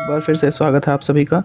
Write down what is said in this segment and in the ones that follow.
एक बार फिर से स्वागत है आप सभी का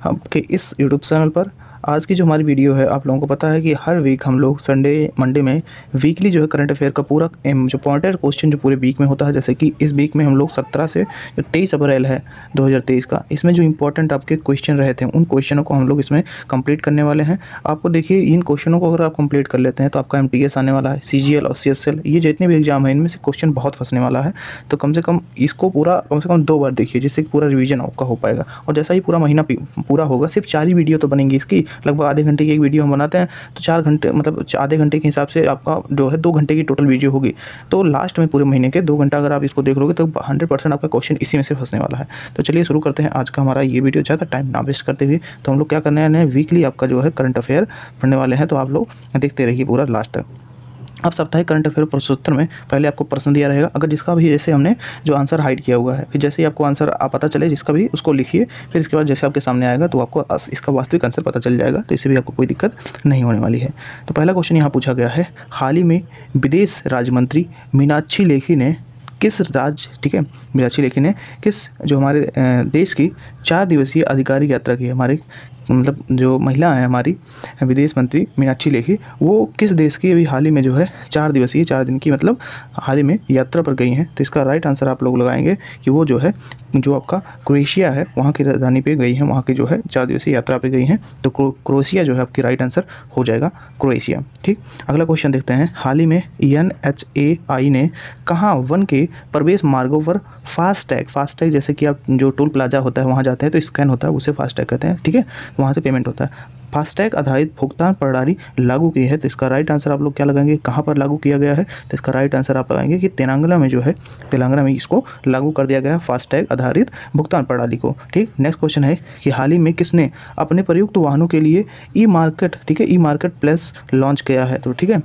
आपके इस यूट्यूब चैनल पर। आज की जो हमारी वीडियो है, आप लोगों को पता है कि हर वीक हम लोग संडे मंडे में वीकली जो है करंट अफेयर का पूरा जो पॉइंटेड क्वेश्चन जो पूरे वीक में होता है, जैसे कि इस वीक में हम लोग 17 से जो 23 अप्रैल है 2023 का, इसमें जो इंपॉर्टेंट आपके क्वेश्चन रहे थे उन क्वेश्चनों को हम लोग इसमें कंप्लीट करने वाले हैं। आपको देखिए, इन क्वेश्चनों को अगर आप कंप्लीट कर लेते हैं तो आपका MTS आने वाला है, CGL और CSL, ये जितने भी एग्जाम है इनमें से क्वेश्चन बहुत फंसने वाला है। तो कम से कम इसको पूरा कम से कम 2 बार देखिए, जिससे कि पूरा रिवीजन आपका हो पाएगा। और जैसा ही पूरा महीना पूरा होगा, सिर्फ 4 ही वीडियो तो बनेंगी इसकी, लगभग आधे घंटे की एक वीडियो हम बनाते हैं तो 4 घंटे मतलब आधे घंटे के हिसाब से आपका जो है 2 घंटे की टोटल वीडियो होगी। तो लास्ट में पूरे महीने के 2 घंटा अगर आप इसको देख लोगे तो 100% आपका क्वेश्चन इसी में से फंसने वाला है। तो चलिए शुरू करते हैं आज का हमारा ये वीडियो। ज़्यादा टाइम ना वेस्ट करते हुए तो हम लोग क्या करने वाले हैं, वीकली आपका जो है करंट अफेयर पढ़ने वाले हैं। तो आप लोग देखते रहिए पूरा लास्ट तक। अब साप्ताहिक करंट अफेयर प्रश्नोत्तर में पहले आपको प्रश्न दिया रहेगा, अगर जिसका भी जैसे हमने जो आंसर हाइड किया हुआ है, फिर जैसे ही आपको आंसर पता चले जिसका भी, उसको लिखिए। फिर इसके बाद जैसे आपके सामने आएगा तो आपको इसका वास्तविक आंसर पता चल जाएगा, तो इससे भी आपको कोई दिक्कत नहीं होने वाली है। तो पहला क्वेश्चन यहाँ पूछा गया है, हाल ही में विदेश राज्य मंत्री मीनाक्षी लेखी ने किस मीनाक्षी लेखी ने किस जो हमारे देश की 4 दिवसीय आधिकारिक यात्रा की है। हमारे मतलब जो महिला है हमारी विदेश मंत्री मीनाक्षी लेखी, वो किस देश की अभी हाल ही में जो है 4 दिवसीय 4 दिन की मतलब हाल ही में यात्रा पर गई हैं। तो इसका राइट आंसर आप लोग लगाएंगे कि वो जो है जो आपका क्रोएशिया है वहाँ की राजधानी पे गई हैं, वहाँ की जो है 4 दिवसीय यात्रा पे गई हैं। तो क्रोएशिया जो है आपकी राइट आंसर हो जाएगा, क्रोएशिया। ठीक, अगला क्वेश्चन देखते हैं, हाल ही में NHAI ने कहाँ वन के प्रवेश मार्गों पर फास्टैग जैसे कि आप जो टोल प्लाजा होता है वहाँ जाते हैं तो स्कैन होता है, उसे फास्टैग कहते हैं। ठीक है, वहाँ से पेमेंट होता है। फास्टैग आधारित भुगतान प्रणाली लागू की है। तो इसका राइट आंसर आप लोग क्या लगाएंगे, कहाँ पर लागू किया गया है। तो इसका राइट आंसर आप लगाएंगे कि तेलंगाना में जो है, तेलंगाना में इसको लागू कर दिया गया है फास्टैग आधारित भुगतान प्रणाली को। ठीक, नेक्स्ट क्वेश्चन है कि हाल ही में किसने अपने प्रयुक्त वाहनों के लिए ई-मार्केट, ठीक है, ई-मार्केट प्लेस लॉन्च किया है। तो ठीक है,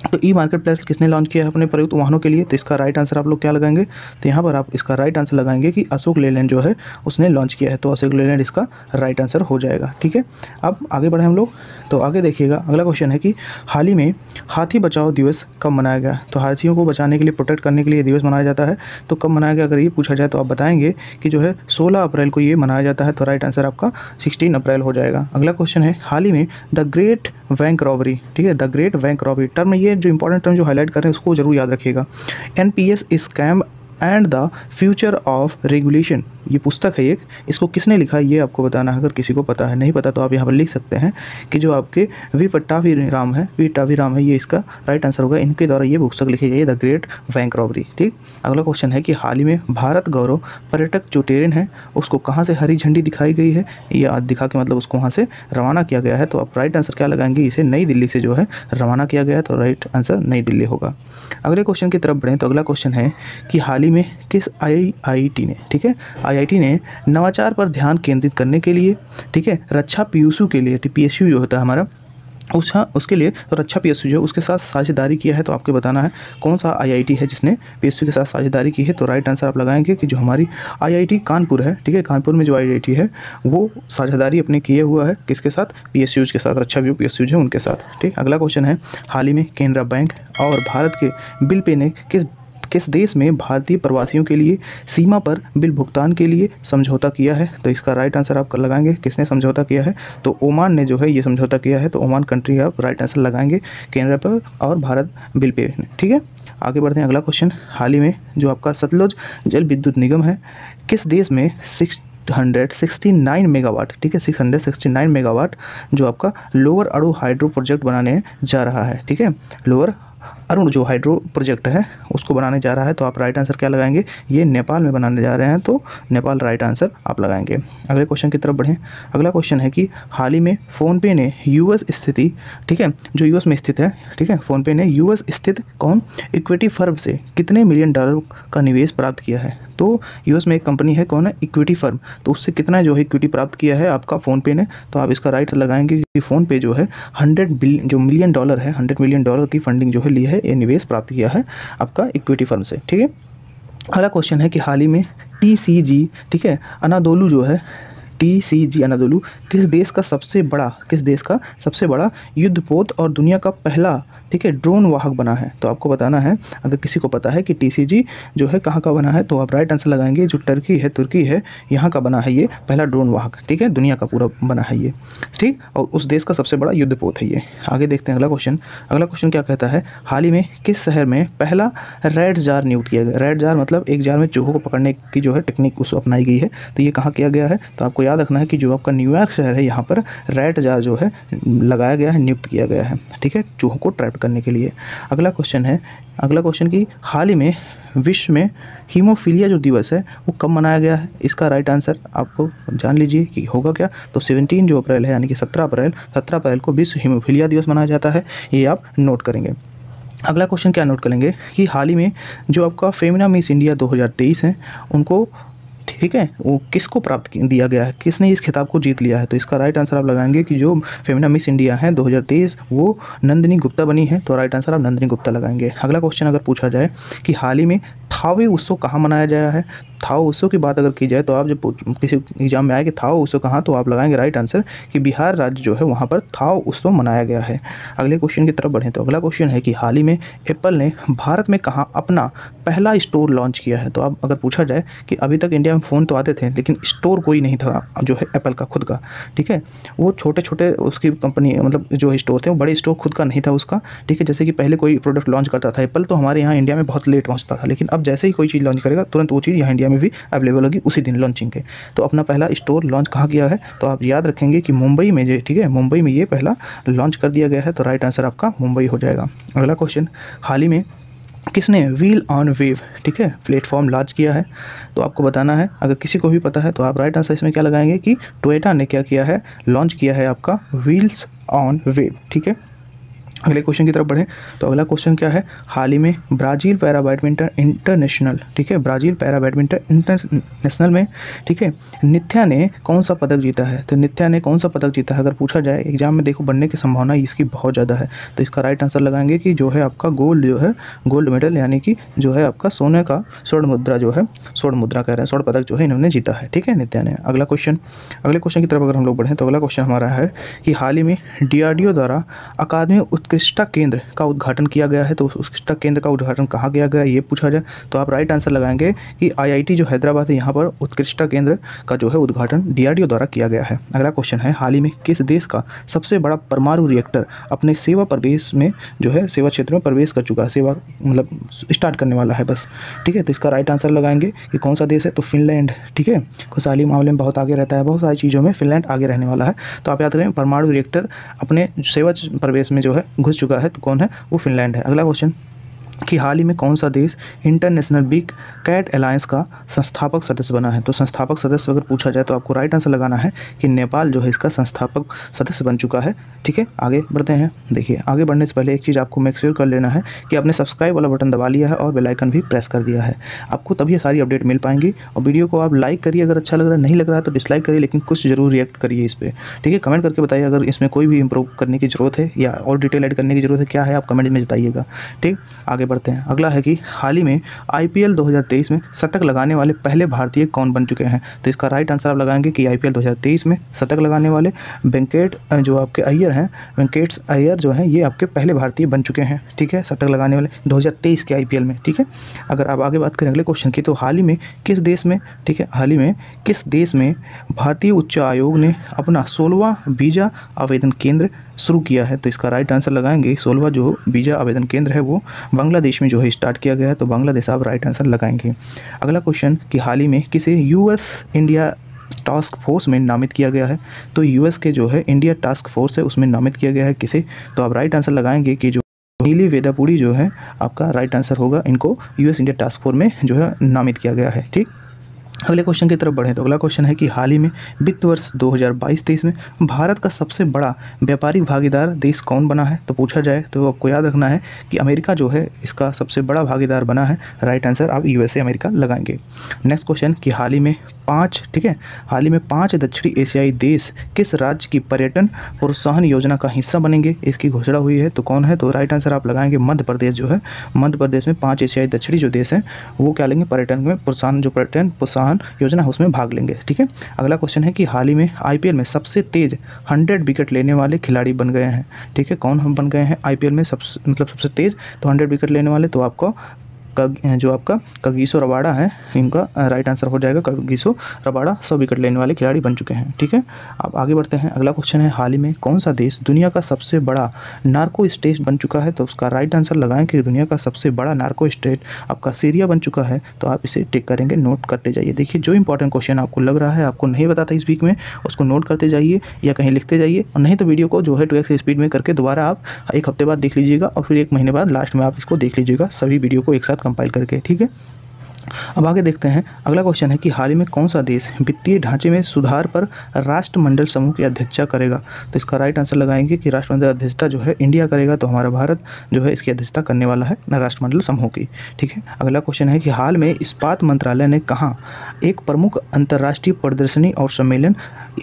तो ई-मार्केट प्लेस किसने लॉन्च किया है अपने प्रयुक्त वाहनों के लिए। तो इसका राइट आंसर आप लोग क्या लगाएंगे, तो यहाँ पर आप इसका राइट आंसर लगाएंगे कि अशोक लेलैंड जो है उसने लॉन्च किया है। तो अशोक लेलैंड इसका राइट आंसर हो जाएगा। ठीक है, अब आगे बढ़े हम लोग। तो आगे देखिएगा, अगला क्वेश्चन है कि हाल ही में हाथी बचाओ दिवस कब मनाया गया। तो हाथियों को बचाने के लिए, प्रोटेक्ट करने के लिए दिवस मनाया जाता है। तो कब मनाया गया अगर ये पूछा जाए तो आप बताएंगे कि जो है 16 अप्रैल को ये मनाया जाता है। तो राइट आंसर आपका 16 अप्रैल हो जाएगा। अगला क्वेश्चन है, हाल ही में द ग्रेट बैंक रॉबरी, ठीक है, the great bank robbery term, ये जो इंपॉर्टेंट टर्म जो हाईलाइट कर रहे हैं उसको जरूर याद रखिएगा। NPS scam and the future of regulation, ये पुस्तक है एक, इसको किसने लिखा है ये आपको बताना है। अगर किसी को पता है, नहीं पता तो आप यहाँ पर लिख सकते हैं कि जो आपके वी पट्टाभिराम है, ये इसका राइट आंसर होगा। इनके द्वारा ये पुस्तक लिखी गई है, द ग्रेट बैंक रॉबरी। ठीक, अगला क्वेश्चन है कि हाल ही में भारत गौरव पर्यटक जो ट्रेन है उसको कहाँ से हरी झंडी दिखाई गई है, या दिखा के मतलब उसको वहाँ से रवाना किया गया है। तो आप राइट आंसर क्या लगाएंगे, इसे नई दिल्ली से जो है रवाना किया गया है। तो राइट आंसर नई दिल्ली होगा। अगले क्वेश्चन की तरफ बढ़ें तो अगला क्वेश्चन है कि हाल ही में किस IIT ने, ठीक है, IIT ने नवाचार पर ध्यान केंद्रित करने के लिए, ठीक है, रक्षा PSU के लिए, PSU जो होता है हमारा उसके लिए, तो रक्षा PSU जो उसके साथ साझेदारी किया है। तो आपको बताना है कौन सा IIT है जिसने PSU के साथ साझेदारी की है। तो राइट आंसर आप लगाएंगे कि जो हमारी IIT कानपुर है, ठीक है, कानपुर में जो IIT है वो साझेदारी अपने किए हुआ है किसके साथ, PSUs के साथ, रक्षा PSUs है उनके साथ। ठीक, अगला क्वेश्चन है, हाल ही में केनरा बैंक और भारत के बिल पे ने किस देश में भारतीय प्रवासियों के लिए सीमा पर बिल भुगतान के लिए समझौता किया है। तो इसका राइट आंसर आप लगाएंगे किसने समझौता किया है। तो ओमान ने जो है ये समझौता किया है। तो ओमान कंट्री आप राइट आंसर लगाएंगे, केनरा पर और भारत बिल पे। ठीक है, आगे बढ़ते हैं। अगला क्वेश्चन, हाल ही में जो आपका सतलुज जल विद्युत निगम है किस देश में 669 मेगावाट, ठीक है, 669 मेगावाट जो आपका लोअर अणु हाइड्रो प्रोजेक्ट बनाने जा रहा है। ठीक है, लोअर अरुण जो हाइड्रो प्रोजेक्ट है उसको बनाने जा रहा है। तो आप राइट आंसर क्या लगाएंगे, ये नेपाल में बनाने जा रहे हैं। तो नेपाल राइट आंसर आप लगाएंगे। अगले क्वेश्चन की तरफ बढ़ें। अगला क्वेश्चन है कि हाल ही में फ़ोनपे ने US स्थिति, ठीक है, जो US में स्थित है, ठीक है, फ़ोनपे ने US स्थित कौन इक्विटी फर्म से कितने मिलियन डॉलर का निवेश प्राप्त किया है। तो US में एक कंपनी है, कौन है, इक्विटी फर्म, तो उससे कितना जो है इक्विटी प्राप्त किया है आपका फ़ोनपे ने। तो आप इसका राइट लगाएंगे कि फ़ोनपे जो है 100 मिलियन डॉलर है, 100 मिलियन डॉलर की फंडिंग जो है ली है, ये निवेश प्राप्त किया है आपका इक्विटी फर्म से। ठीक है, अगला क्वेश्चन है कि हाल ही में TCG, ठीक है, अनादोलू जो है TCG अनादोलू किस देश का सबसे बड़ा युद्धपोत और दुनिया का पहला ठीक है, ड्रोन वाहक बना है? तो आपको बताना है, अगर किसी को पता है कि TCG जो है कहाँ का बना है, तो आप राइट आंसर लगाएंगे। जो तुर्की है, यहाँ का बना है ये पहला ड्रोन वाहक। ठीक है, दुनिया का पूरा बना है ये। ठीक, और उस देश का सबसे बड़ा युद्धपोत है ये। आगे देखते हैं अगला क्वेश्चन। अगला क्वेश्चन क्या कहता है, हाल ही में किस शहर में पहला रेड जार नियुक्त किया गया? रेड जार मतलब एक जार में चूहों को पकड़ने की जो है टेक्निक उसको अपनाई गई है। तो ये कहाँ किया गया है? तो आपको याद रखना है कि जो आपका न्यूयॉर्क शहर है, यहाँ पर रेड जार जो है लगाया गया है, नियुक्त किया गया है। ठीक है, चूहों को ट्रैप करने के लिए। अगला क्वेश्चन की हाल ही में विश्व में हीमोफीलिया जो दिवस है वो कब मनाया गया है? इसका राइट आंसर आपको जान लीजिए कि होगा क्या। तो 17 जो अप्रैल है, यानी कि 17 अप्रैल को विश्व हीमोफीलिया दिवस मनाया जाता है। ये आप नोट करेंगे। अगला क्वेश्चन क्या नोट करेंगे कि हाल ही में जो आपका फेमिना मिस इंडिया 2023 है, उनको, ठीक है, वो किसको दिया गया है, किसने इस खिताब को जीत लिया है? तो इसका राइट आंसर आप लगाएंगे कि जो फेमिना मिस इंडिया है 2023 वो नंदिनी गुप्ता बनी है। तो राइट आंसर आप नंदिनी गुप्ता लगाएंगे। अगला क्वेश्चन अगर पूछा जाए कि हाल ही में थावे उत्सव कहाँ मनाया गया है? थाव उत्सव की बात अगर की जाए तो आप जब किसी एग्जाम में आए कि थाव उत्सव कहाँ, तो आप लगाएंगे राइट आंसर कि बिहार राज्य जो है वहाँ पर थाव उत्सव मनाया गया है। अगले क्वेश्चन की तरफ बढ़ें तो अगला क्वेश्चन है कि हाल ही में एप्पल ने भारत में कहाँ अपना पहला स्टोर लॉन्च किया है? तो अब अगर पूछा जाए कि अभी तक इंडिया में फ़ोन तो आते थे लेकिन स्टोर कोई नहीं था जो है एप्पल का खुद का। ठीक है, वो छोटे छोटे उसकी कंपनी, मतलब जो स्टोर थे वो बड़े स्टोर खुद का नहीं था उसका। ठीक है, जैसे कि पहले कोई प्रोडक्ट लॉन्च करता था एप्पल, तो हमारे यहाँ इंडिया में बहुत लेट पहुँचता था, लेकिन अब जैसे ही कोई चीज़ लॉन्च करेगा तुरंत वो चीज़ यहाँ इंडिया में भी अवेलेबल होगी उसी दिन लॉन्चिंग के। तो अपना पहला स्टोर लॉन्च कहाँ किया है? तो आप याद रखेंगे कि मुंबई में जो, ठीक है, मुंबई में ये पहला लॉन्च कर दिया गया है। तो राइट आंसर आपका मुंबई हो जाएगा। अगला क्वेश्चन, हाल ही में किसने व्हील ऑन वेव, ठीक है, प्लेटफॉर्म लॉन्च किया है? तो आपको बताना है, अगर किसी को भी पता है तो आप राइट आंसर इसमें क्या लगाएंगे कि टोयोटा ने क्या किया है, लॉन्च किया है आपका व्हील्स ऑन वेव। ठीक है, अगले क्वेश्चन की तरफ बढ़ें तो अगला क्वेश्चन क्या है, हाल ही में ब्राज़ील पैरा बैडमिंटन इंटरनेशनल, ठीक है, ब्राज़ील पैरा बैडमिंटन इंटरनेशनल में, ठीक है, नित्या ने कौन सा पदक जीता है? तो नित्या ने कौन सा पदक जीता है अगर पूछा जाए एग्जाम में, देखो बनने की संभावना इसकी बहुत ज़्यादा है। तो इसका राइट आंसर लगाएंगे कि जो है आपका गोल्ड, जो है गोल्ड मेडल, यानी कि जो है आपका सोने का स्वर्ण मुद्रा, जो है स्वर्ण मुद्रा कह रहे हैं, स्वर्ण पदक जो है इन्होंने जीता है। ठीक है, नित्या ने। अगले क्वेश्चन की तरफ अगर हम लोग बढ़ें तो अगला क्वेश्चन हमारा है कि हाल ही में DRDO द्वारा अकादमी उत्कृष्टता केंद्र का उद्घाटन किया गया है। तो उस उत्कृष्टता केंद्र का उद्घाटन कहाँ किया गया ये पूछा जाए तो आप राइट आंसर लगाएंगे कि IIT जो हैदराबाद है यहाँ पर उत्कृष्टता केंद्र का जो है उद्घाटन DRDO द्वारा किया गया है। अगला क्वेश्चन है, हाल ही में किस देश का सबसे बड़ा परमाणु रिएक्टर अपने सेवा प्रवेश में जो है सेवा क्षेत्र में प्रवेश कर चुका है, सेवा मतलब स्टार्ट करने वाला है बस। ठीक है, तो इसका राइट आंसर लगाएंगे कि कौन सा देश है? तो फिनलैंड। ठीक है, खुशहाली मामले में बहुत आगे रहता है, बहुत सारी चीज़ों में फिनलैंड आगे रहने वाला है। तो आप याद करें, परमाणु रिएक्टर अपने सेवा प्रवेश में जो है घुस चुका है, तो कौन है? वो फिनलैंड है। अगला क्वेश्चन कि हाल ही में कौन सा देश इंटरनेशनल बिग कैट अलायंस का संस्थापक सदस्य बना है? तो संस्थापक सदस्य अगर पूछा जाए तो आपको राइट आंसर लगाना है कि नेपाल जो है इसका संस्थापक सदस्य बन चुका है। ठीक है, आगे बढ़ते हैं। देखिए, आगे बढ़ने से पहले एक चीज़ आपको मेक श्योर कर लेना है कि आपने सब्सक्राइब वाला बटन दबा लिया है और बेल आइकन भी प्रेस कर दिया है। आपको तभी ये सारी अपडेट मिल पाएंगी। और वीडियो को आप लाइक करिए अगर अच्छा लग रहा है, नहीं लग रहा है तो डिसलाइक करिए, लेकिन कुछ जरूर रिएक्ट करिए इस पर। ठीक है, कमेंट करके बताइए अगर इसमें कोई भी इंप्रूव करने की ज़रूरत है या और डिटेल ऐड करने की ज़रूरत है, क्या है आप कमेंट में बताइएगा। ठीक, आगे बढ़ते हैं। अगला है कि हाल ही में IPL 2023 में शतक लगाने वाले पहले भारतीय कौन बन चुके हैं? तो इसका राइट आंसर आप लगाएंगे कि IPL 2023 में शतक लगाने वाले जो आपके अय्यर हैं, वेंकटेश अय्यर जो हैं, ये आपके पहले भारतीय बन चुके हैं। ठीक है, शतक लगाने वाले 2023 के IPL में। ठीक है, अगर आप आगे बात करें अगले क्वेश्चन की तो हाल ही में किस देश में, ठीक है, हाल ही में किस देश में भारतीय उच्च आयोग ने अपना 16वां वीज़ा आवेदन केंद्र शुरू किया है? तो इसका राइट आंसर लगाएंगे 16वां जो वीज़ा आवेदन केंद्र है वो बांग्लादेश में जो है स्टार्ट किया गया है। तो बांग्लादेश आप राइट आंसर लगाएंगे। अगला क्वेश्चन कि हाल ही में किसे US इंडिया टास्क फोर्स में नामित किया गया है? तो US के जो है इंडिया टास्क फोर्स है उसमें नामित किया गया है किसे? तो आप राइट आंसर लगाएंगे कि जो नीली वेदापुरी जो है आपका राइट आंसर होगा, इनको US इंडिया टास्क फोर्स में जो है नामित किया गया है। ठीक, अगले क्वेश्चन की तरफ बढ़ें तो अगला क्वेश्चन है कि हाल ही में वित्त वर्ष 2022-23 में भारत का सबसे बड़ा व्यापारिक भागीदार देश कौन बना है? तो पूछा जाए तो आपको याद रखना है कि अमेरिका जो है इसका सबसे बड़ा भागीदार बना है। राइट आंसर आप USA अमेरिका लगाएंगे। नेक्स्ट क्वेश्चन कि हाल ही में 5, ठीक है, हाल ही में 5 दक्षिणी एशियाई देश किस राज्य की पर्यटन प्रोत्साहन योजना का हिस्सा बनेंगे, इसकी घोषणा हुई है। तो कौन है, तो राइट आंसर आप लगाएंगे मध्य प्रदेश जो है। मध्य प्रदेश में 5 एशियाई दक्षिणी जो देश हैं वो क्या लेंगे, पर्यटन में प्रोत्साहन, जो पर्यटन प्रोत्साहन योजना है उसमें भाग लेंगे, ठीक है। अगला क्वेश्चन है कि हाल ही में आईपीएल में सबसे तेज 100 विकेट लेने वाले खिलाड़ी बन गए हैं, ठीक है। कौन हम बन गए हैं आईपीएल में सबसे तेज, तो 100 विकेट लेने वाले, तो आपको जो आपका कगिसो रबाड़ा है, इनका राइट आंसर हो जाएगा कगिसो रबाड़ा 100 विकेट लेने वाले खिलाड़ी बन चुके हैं, ठीक है। अब आगे बढ़ते हैं। अगला क्वेश्चन है, हाल ही में कौन सा देश दुनिया का सबसे बड़ा नार्को स्टेट बन चुका है, तो उसका राइट आंसर लगाएं कि दुनिया का सबसे बड़ा नार्को स्टेट आपका सीरिया बन चुका है। तो आप इसे टिक करेंगे, नोट करते जाइए। देखिए जो इंपॉर्टेंट क्वेश्चन आपको लग रहा है, आपको नहीं बताता इस वीक में, उसको नोट करते जाइए या कहीं लिखते जाइए, और नहीं तो वीडियो को जो है 2x स्पीड में करके दोबारा आप 1 हफ्ते बाद देख लीजिएगा, और फिर 1 महीने बाद लास्ट में आप इसको देख लीजिएगा, सभी वीडियो को एक साथ कंपाइल करके, ठीक है। अब आगे देखते हैं। अगला क्वेश्चन है कि हाल ही में कौन सा देश वित्तीय ढांचे में सुधार पर राष्ट्रमंडल समूह की अध्यक्षता करेगा, तो इसका राइट आंसर लगाएंगे कि राष्ट्रमंडल अध्यक्षता जो है इंडिया करेगा, तो हमारा भारत जो है इसकी अध्यक्षता करने वाला है राष्ट्रमंडल समूह की, ठीक है। अगला क्वेश्चन है कि हाल में इस्पात मंत्रालय ने कहाँ एक प्रमुख अंतर्राष्ट्रीय प्रदर्शनी और सम्मेलन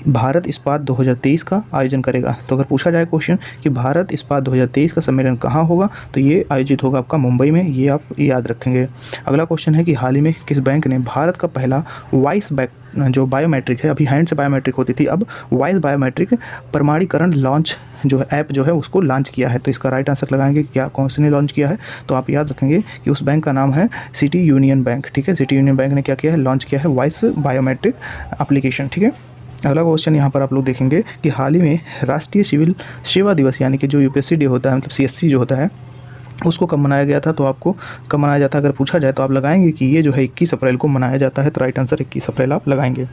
भारत इस्पात 2023 का आयोजन करेगा। तो अगर पूछा जाए क्वेश्चन कि भारत इस्पात 2023 का सम्मेलन कहाँ होगा, तो ये आयोजित होगा आपका मुंबई में, ये आप याद रखेंगे। अगला क्वेश्चन है कि हाल ही में किस बैंक ने भारत का पहला वॉइस जो बायोमेट्रिक है, अभी हैंड से बायोमेट्रिक होती थी, अब वॉइस बायोमेट्रिक प्रमाणीकरण लॉन्च जो है ऐप जो है उसको लॉन्च किया है। तो इसका राइट आंसर लगाएंगे क्या, कौन से ने लॉन्च किया है, तो आप याद रखेंगे कि उस बैंक का नाम है सिटी यूनियन बैंक, ठीक है। सिटी यूनियन बैंक ने क्या किया है, लॉन्च किया है वॉइस बायोमेट्रिक एप्लीकेशन, ठीक है। अगला क्वेश्चन यहाँ पर आप लोग देखेंगे कि हाल ही में राष्ट्रीय सिविल सेवा दिवस यानी कि जो यूपीएससी डे होता है, मतलब सीएससी जो होता है, उसको कब मनाया गया था, तो आपको कब मनाया जाता है अगर पूछा जाए तो आप लगाएंगे कि ये जो है 21 अप्रैल को मनाया जाता है। तो राइट आंसर 21 अप्रैल आप लगाएंगे।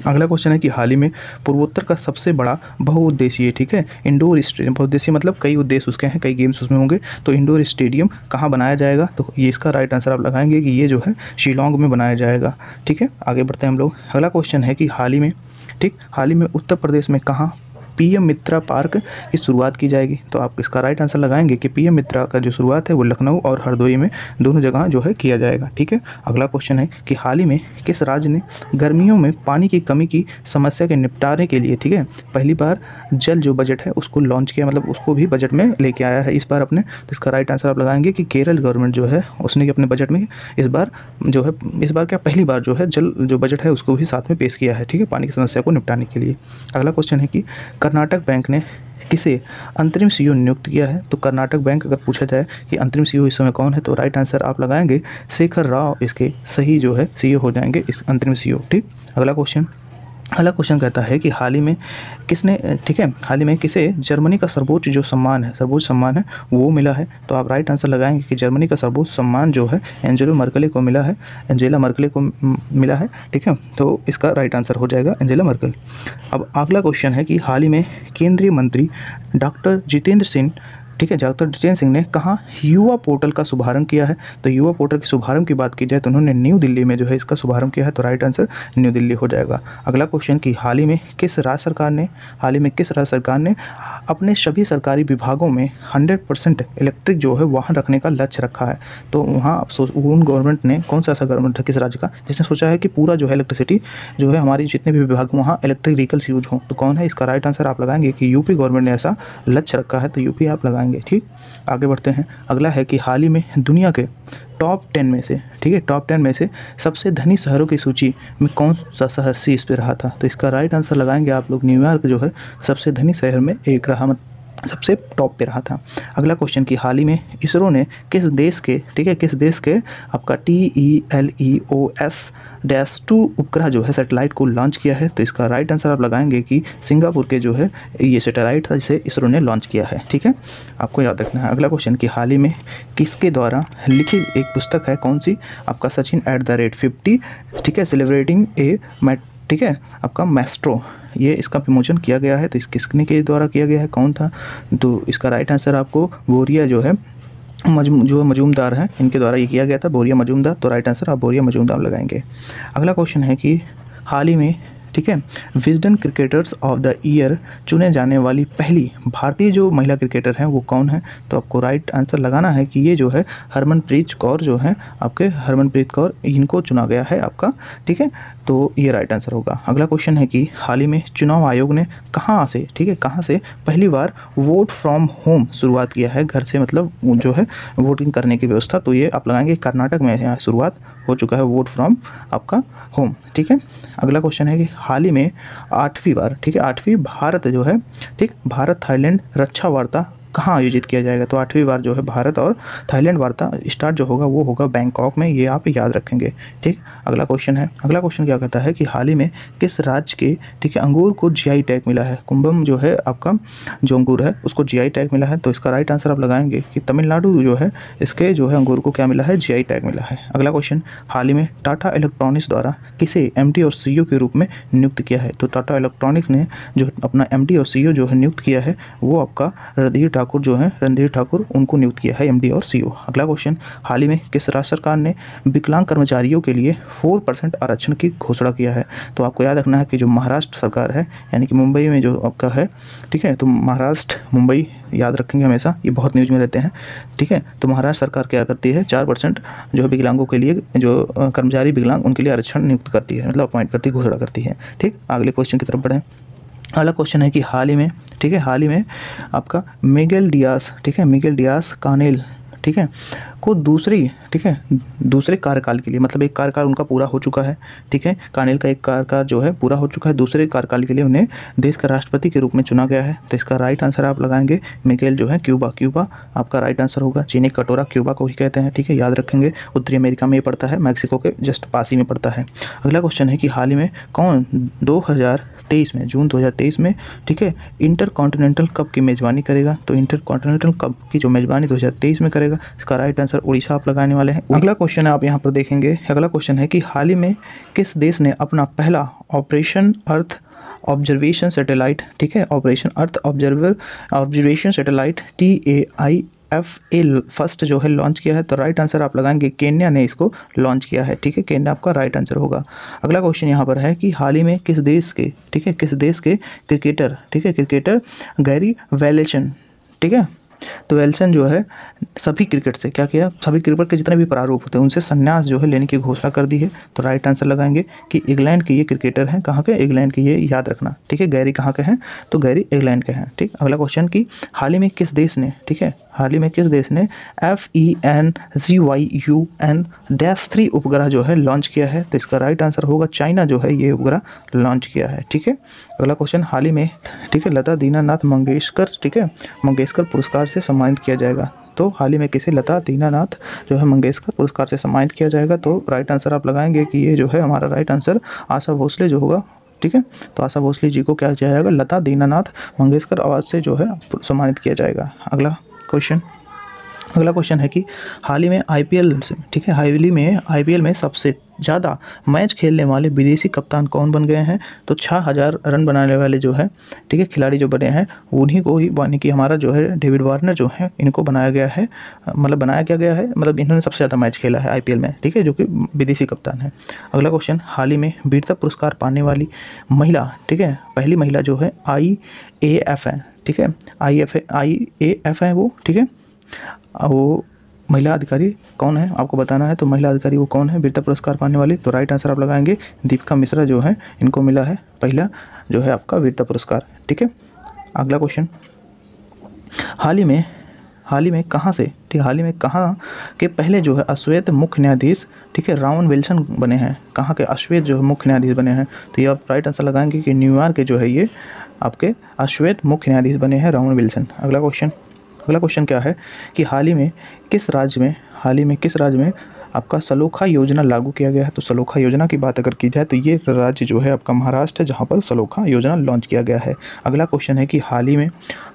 अगला क्वेश्चन है कि हाल ही में पूर्वोत्तर का सबसे बड़ा बहुउद्देशीय, ठीक है, इंडोर स्टेडियम, बहुउद्देशीय मतलब कई उद्देश्य उसके हैं, कई गेम्स उसमें होंगे, तो इंडोर स्टेडियम कहाँ बनाया जाएगा, तो ये इसका राइट आंसर आप लगाएंगे कि ये जो है शिलोंग में बनाया जाएगा, ठीक है। आगे बढ़ते हैं हम लोग। अगला क्वेश्चन है कि हाल ही में उत्तर प्रदेश में कहाँ पीएम मित्रा पार्क की शुरुआत की जाएगी, तो आप इसका राइट आंसर लगाएंगे कि पीएम मित्रा का जो शुरुआत है वो लखनऊ और हरदोई में दोनों जगह जो है किया जाएगा, ठीक है। अगला क्वेश्चन है कि हाल ही में किस राज्य ने गर्मियों में पानी की कमी की समस्या के निपटारे के लिए, ठीक है, पहली बार जल जो बजट है उसको लॉन्च किया, मतलब उसको भी बजट में लेके आया है इस बार अपने। तो इसका राइट आंसर आप लगाएंगे कि केरल गवर्नमेंट जो है उसने अपने बजट में इस बार क्या पहली बार जो है जल जो बजट है उसको भी साथ में पेश किया है, ठीक है, पानी की समस्या को निपटाने के लिए। अगला क्वेश्चन है कि कर्नाटक बैंक ने किसे अंतरिम सीईओ नियुक्त किया है, तो कर्नाटक बैंक अगर पूछा जाए कि अंतरिम सीईओ इस समय कौन है, तो राइट आंसर आप लगाएंगे शेखर राव इसके सही जो है सीईओ हो जाएंगे इस अंतरिम सीईओ, ठीक। अगला क्वेश्चन कहता है कि हाल ही में किसे जर्मनी का सर्वोच्च सम्मान है वो मिला है, तो आप राइट आंसर लगाएंगे कि जर्मनी का सर्वोच्च सम्मान जो है एंजेला मर्केल को मिला है, ठीक है। तो इसका राइट आंसर हो जाएगा एंजेला मर्केल। अब अगला क्वेश्चन है कि हाल ही में केंद्रीय मंत्री डॉक्टर जितेंद्र सिंह ने कहाँ युवा पोर्टल का शुभारंभ किया है, तो युवा पोर्टल के शुभारंभ की बात की जाए तो उन्होंने न्यू दिल्ली में जो है इसका शुभारंभ किया है, तो राइट आंसर न्यू दिल्ली हो जाएगा। अगला क्वेश्चन कि हाल ही में किस राज्य सरकार ने अपने सभी सरकारी विभागों में 100% इलेक्ट्रिक जो है वाहन रखने का लक्ष्य रखा है, तो वहाँ उन गवर्नमेंट ने कौन सा ऐसा गवर्नमेंट है किस राज्य का जिसने सोचा है कि पूरा जो है इलेक्ट्रिसिटी जो है हमारी जितने भी विभाग वहाँ इलेक्ट्रिक व्हीकल्स यूज हों, तो कौन है, इसका राइट आंसर आप लगाएंगे कि यूपी गवर्नमेंट ने ऐसा लक्ष्य रखा है, तो यूपी आप लगाएंगे, ठीक। आगे बढ़ते हैं। अगला है कि हाल ही में दुनिया के टॉप 10 में से, ठीक है, टॉप 10 में से सबसे धनी शहरों की सूची में कौन सा शहर शीर्ष पे रहा था, तो इसका राइट आंसर लगाएंगे आप लोग न्यूयॉर्क जो है सबसे धनी शहर में एक रहा, सबसे टॉप पे रहा था। अगला क्वेश्चन कि हाल ही में इसरो ने किस देश के आपका TELEOS-2 उपग्रह जो है सैटेलाइट को लॉन्च किया है, तो इसका राइट आंसर आप लगाएंगे कि सिंगापुर के जो है ये सैटेलाइट था जिसे इसरो ने लॉन्च किया है, ठीक है, आपको याद रखना है। अगला क्वेश्चन कि हाल ही में किसके द्वारा लिखित एक पुस्तक है, कौन सी, आपका सचिन @50, ठीक है, सेलिब्रेटिंग ठीक है, आपका मैस्ट्रो, ये इसका विमोचन किया गया है, तो किसने के द्वारा किया गया है, कौन था, तो इसका राइट आंसर आपको बोरिया जो है मजूमदार हैं इनके द्वारा ये किया गया था, बोरिया मजूमदार, तो राइट आंसर आप बोरिया मजूमदार लगाएंगे। अगला क्वेश्चन है कि हाल ही में ठीक है। Wisden cricketers of the year चुने जाने वाली पहली भारतीय जो महिला क्रिकेटर हैं वो कौन है? तो आपको राइट आंसर लगाना है कि ये जो है हरमनप्रीत कौर जो है आपके, हरमनप्रीत कौर, इनको चुना गया है आपका, ठीक है। तो ये राइट आंसर होगा। अगला क्वेश्चन है कि हाल ही में चुनाव आयोग ने कहाँ से, ठीक है, कहाँ से पहली बार वोट फ्रॉम होम शुरुआत किया है, घर से मतलब जो है वोटिंग करने की व्यवस्था? तो ये आप लगाएंगे कर्नाटक में यहाँ शुरुआत हो चुका है वोट फ्रॉम आपका होम, ठीक है। अगला क्वेश्चन है कि हाल ही में 8वीं बार, ठीक है, 8वीं भारत जो है, ठीक, भारत थाईलैंड रक्षा वार्ता कहाँ आयोजित किया जाएगा? तो 8वीं बार जो है भारत और थाईलैंड वार्ता स्टार्ट जो होगा वो होगा बैंकॉक में, ये आप याद रखेंगे, ठीक। अगला क्वेश्चन है, अगला क्वेश्चन क्या कहता है कि हाल ही में किस राज्य के, ठीक है, अंगूर को जीआई टैग मिला है? कुंभम जो है आपका जो अंगूर है उसको जीआई टैग मिला है, तो इसका राइट आंसर आप लगाएंगे कि तमिलनाडु जो है इसके जो है अंगूर को क्या मिला है? जीआई टैग मिला है। अगला क्वेश्चन, हाल ही में टाटा इलेक्ट्रॉनिक्स द्वारा किसे एमडी और सीईओ के रूप में नियुक्त किया है? तो टाटा इलेक्ट्रॉनिक्स ने जो अपना एमडी और सीईओ जो है नियुक्त किया है वो आपका रणधीर ठाकुर जो है, रणधीर ठाकुर, उनको नियुक्त किया है एमडी और सीईओ। अगला क्वेश्चन, हाल ही में किस राज्य सरकार ने विकलांग कर्मचारियों के लिए 4% आरक्षण की घोषणा किया है? तो आपको याद रखना है कि जो महाराष्ट्र सरकार है, यानी कि मुंबई में जो आपका है, ठीक है, तो महाराष्ट्र मुंबई याद रखेंगे हमेशा, ये बहुत न्यूज़ में रहते हैं, ठीक है। तो महाराष्ट्र सरकार क्या करती है? 4% जो है विकलांगों के लिए, जो कर्मचारी विकलांग उनके लिए आरक्षण नियुक्त करती है, मतलब अपॉइंट करती है, घोषणा करती है, ठीक। अगले क्वेश्चन की तरफ बढ़ें। अगला क्वेश्चन है कि हाल ही में, ठीक है, हाल ही में आपका मिगेल डियाज, ठीक है, मिगेल डियाज कानेल, ठीक है, को दूसरी, ठीक है, दूसरे कार्यकाल के लिए, मतलब एक कार्यकाल उनका पूरा हो चुका है, ठीक है, कानेल का एक कार्यकाल जो है पूरा हो चुका है, दूसरे कार्यकाल के लिए उन्हें देश का राष्ट्रपति के रूप में चुना गया है। तो इसका राइट आंसर आप लगाएंगे मिगेल जो है क्यूबा, क्यूबा आपका राइट आंसर होगा। चीनी कटोरा क्यूबा को ही कहते हैं, ठीक है, याद रखेंगे। उत्तरी अमेरिका में ये पड़ता है, मैक्सिको के जस्ट पास ही में पड़ता है। अगला क्वेश्चन है कि हाल ही में कौन 2023 में, जून 2023 में, ठीक है, इंटरकॉन्टिनेंटल कप की मेज़बानी करेगा? तो इंटरकॉन्टिनेंटल कप की जो मेज़बानी 2023 में करेगा, इसका राइट आंसर उड़ीसा आप लगाने वाले हैं। अगला क्वेश्चन है, आप यहाँ पर देखेंगे, अगला क्वेश्चन है कि हाल ही में किस देश ने अपना पहला ऑपरेशन अर्थ ऑब्जर्वेशन सैटेलाइट, ठीक है, operation earth observation satellite TAIFA first जो है लॉन्च किया है? तो राइट आंसर आप लगाएंगे केन्या ने इसको लॉन्च किया है, ठीक है, केन्या आपका राइट आंसर होगा। अगला क्वेश्चन यहाँ पर है कि हाल ही में किस देश के, ठीक है, किस देश के क्रिकेटर, ठीक है, क्रिकेटर गैरी वेलेसन, ठीक है, तो वेल्सन जो है सभी क्रिकेट से क्या किया? सभी क्रिकेट के जितने भी प्रारूप होते हैं उनसे संन्यास जो है लेने की घोषणा कर दी है। तो राइट आंसर लगाएंगे कि इंग्लैंड के ये क्रिकेटर हैं, कहाँ के? इंग्लैंड के, ये याद रखना, ठीक है। गैरी कहाँ के हैं? तो गैरी इंग्लैंड के हैं, ठीक। अगला क्वेश्चन कि हाल ही में किस देश ने, ठीक है, हाल ही में किस देश ने FENZYUN-3 उपग्रह जो है लॉन्च किया है? तो इसका राइट आंसर होगा चाइना जो है ये उपग्रह लॉन्च किया है, ठीक है। अगला क्वेश्चन, हाल ही में, ठीक है, लता दीनानाथ मंगेशकर, ठीक है, मंगेशकर पुरस्कार से सम्मानित किया जाएगा? तो हाल ही में किसे लता दीनानाथ जो है मंगेशकर पुरस्कार से सम्मानित किया जाएगा? तो राइट आंसर आप लगाएंगे कि ये जो है हमारा राइट आंसर आशा भोसले जो होगा, ठीक है। तो आशा भोसले जी को क्या किया जाएगा? लता दीनानाथ मंगेशकर अवार्ड से जो है सम्मानित किया जाएगा। अगला क्वेश्चन है कि हाल ही में आईपीएल से, ठीक है, हाल ही में आईपीएल में सबसे ज़्यादा मैच खेलने वाले विदेशी कप्तान कौन बन गए हैं? तो 6000 रन बनाने वाले जो है, ठीक है, खिलाड़ी जो बने हैं उन्हीं को ही, यानी कि हमारा जो है डेविड वार्नर जो है, इनको बनाया गया है, मतलब बनाया क्या गया है, मतलब इन्होंने सबसे ज़्यादा मैच खेला है आईपीएल में, ठीक है, जो कि विदेशी कप्तान है। अगला क्वेश्चन, हाल ही में वीरता पुरस्कार पाने वाली महिला, ठीक है, पहली महिला जो है IAF है, ठीक है, IAF है वो, ठीक है, वो महिला अधिकारी कौन है आपको बताना है। तो महिला अधिकारी वो कौन है वीरता पुरस्कार पाने वाली? तो राइट आंसर आप लगाएंगे दीपिका मिश्रा जो है, इनको मिला है पहला जो है आपका वीरता पुरस्कार, ठीक है। अगला क्वेश्चन, हाल ही में कहाँ से, ठीक है, हाल ही में कहाँ के पहले जो है अश्वेत मुख्य न्यायाधीश, ठीक है, रावन विल्सन बने हैं? कहाँ के अश्वेत जो है मुख्य न्यायाधीश बने हैं? तो ये आप राइट आंसर लगाएंगे कि न्यूयॉर्क के जो है ये आपके अश्वेत मुख्य न्यायाधीश बने हैं रावन विल्सन। अगला क्वेश्चन क्या है कि हाल ही में किस राज्य में आपका सलोखा योजना लागू किया गया है? तो सलोखा योजना की बात अगर की जाए तो ये राज्य जो है आपका महाराष्ट्र है, जहाँ पर सलोखा योजना लॉन्च किया गया है। अगला क्वेश्चन है कि हाल ही में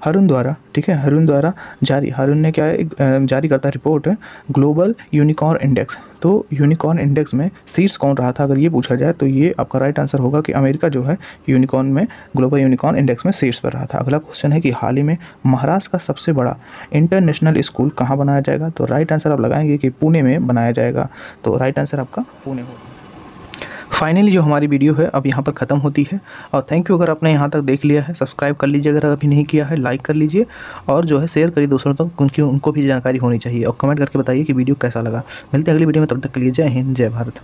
हरुण द्वारा, ठीक है, हरुण ने क्या है जारी करता रिपोर्ट है ग्लोबल यूनिकॉर्न इंडेक्स। तो यूनिकॉर्न इंडेक्स में शीर्ष कौन रहा था अगर ये पूछा जाए तो ये आपका राइट आंसर होगा कि अमेरिका जो है यूनिकॉर्न में, ग्लोबल यूनिकॉर्न इंडेक्स में शीर्ष पर रहा था। अगला क्वेश्चन है कि हाल ही में महाराष्ट्र का सबसे बड़ा इंटरनेशनल स्कूल कहाँ बनाया जाएगा? तो राइट आंसर आप लगाएंगे कि पुणे में बनाया जाएगा। तो राइट आंसर आपका पुणे होगा। फाइनली जो हमारी वीडियो है अब यहाँ पर ख़त्म होती है। और थैंक यू, अगर आपने यहाँ तक देख लिया है सब्सक्राइब कर लीजिए, अगर अभी नहीं किया है लाइक कर लीजिए और जो है शेयर करिए दूसरों तक, उनकी उनको भी जानकारी होनी चाहिए। और कमेंट करके बताइए कि वीडियो कैसा लगा। मिलते हैं अगली वीडियो में, तब तक के लिए जय हिंद जय भारत।